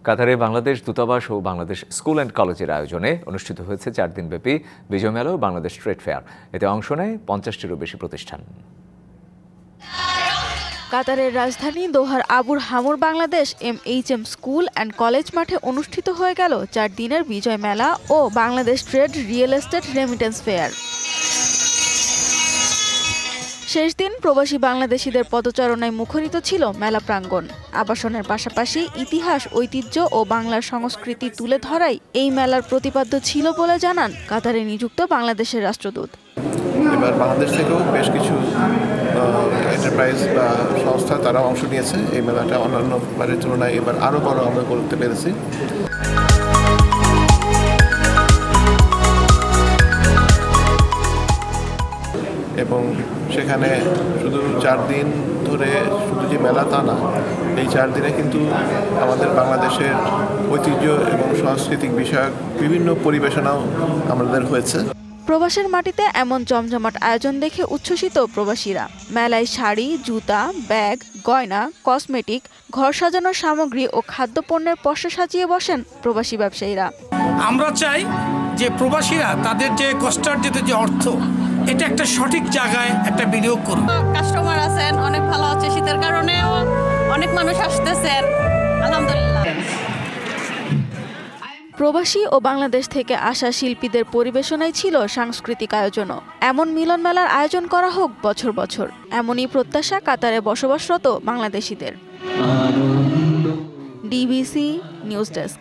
কাতারে বাংলাদেশ দূতাবাস ও Bangladesh school and কলেজের আয়োজনে অনুষ্ঠিত হয়েছে 4 দিনব্যাপী বিজয় মেলা ও বাংলাদেশ ট্রেড ফেয়ার। এতে অংশ নেয় 50টিরও বেশি প্রতিষ্ঠান। কাতারের রাজধানী দোহার আবুর হামুর Bangladesh MHM school and college মাঠে অনুষ্ঠিত হয়ে গেল 4 দিনের বিজয় মেলা ও Bangladesh trade real estate remittance fair. শেষ দিন প্রবাসী বাংলাদেশিদের পদচারণায় মুখরিত ছিল মেলা প্রাঙ্গণ। আবাসনের পাশাপাশি ইতিহাস, ঐতিহ্য ও বাংলার সংস্কৃতি তুলে ধরাই এই মেলার প্রতিপাদ্য ছিল বলে জানান কাতারে নিযুক্ত বাংলাদেশের রাষ্ট্রদূত। এবার বাংলাদেশ থেকেও বেশ কিছু এন্টারপ্রাইজ বা সংস্থা তারা অংশ নিয়েছে। এই মেলাটা অন্যান্য বারের তুলনায় এবার আরও বড় আমরা করতে পেরেছি। এবং সেখানে শুধু 4 দিন ধরে শুধু যে মেলা তা না, এই 4 দিনে কিন্তু আমাদের বাংলাদেশের ঐতিহ্য এবং সাংস্কৃতিক বিষয়ক বিভিন্ন পরিবেশনাও আমাদের হয়েছে। প্রবাসের মাটিতে এমন জমজমাট আয়োজন দেখে উচ্ছ্বসিত প্রবাসীরা। মেলায় শাড়ি, জুতা, ব্যাগ, গয়না, কসমেটিক, ঘর সাজানোর সামগ্রী ও খাদ্যপণ্যের পসরা সাজিয়ে বসেন প্রবাসী ব্যবসায়ীরা। আমরা চাই যে প্রবাসীরা তাদের যে কষ্টার্জিত যে অর্থ, এটা একটা সঠিক জায়গায় একটা বিনিয়োগ করুন। কাস্টমার আছেন, অনেক ভালো আছে, শীতের কারণে অনেক মানুষ আসতেছেন, আলহামদুলিল্লাহ। প্রবাসী ও বাংলাদেশ থেকে আসা শিল্পীদের পরিবেশনায় ছিল সাংস্কৃতিক আয়োজনও। এমন মিলন মেলার আয়োজন করা হোক বছর বছর, এমনই প্রত্যাশা কাতারে বসবাসরত বাংলাদেশিদের। DBC news desk.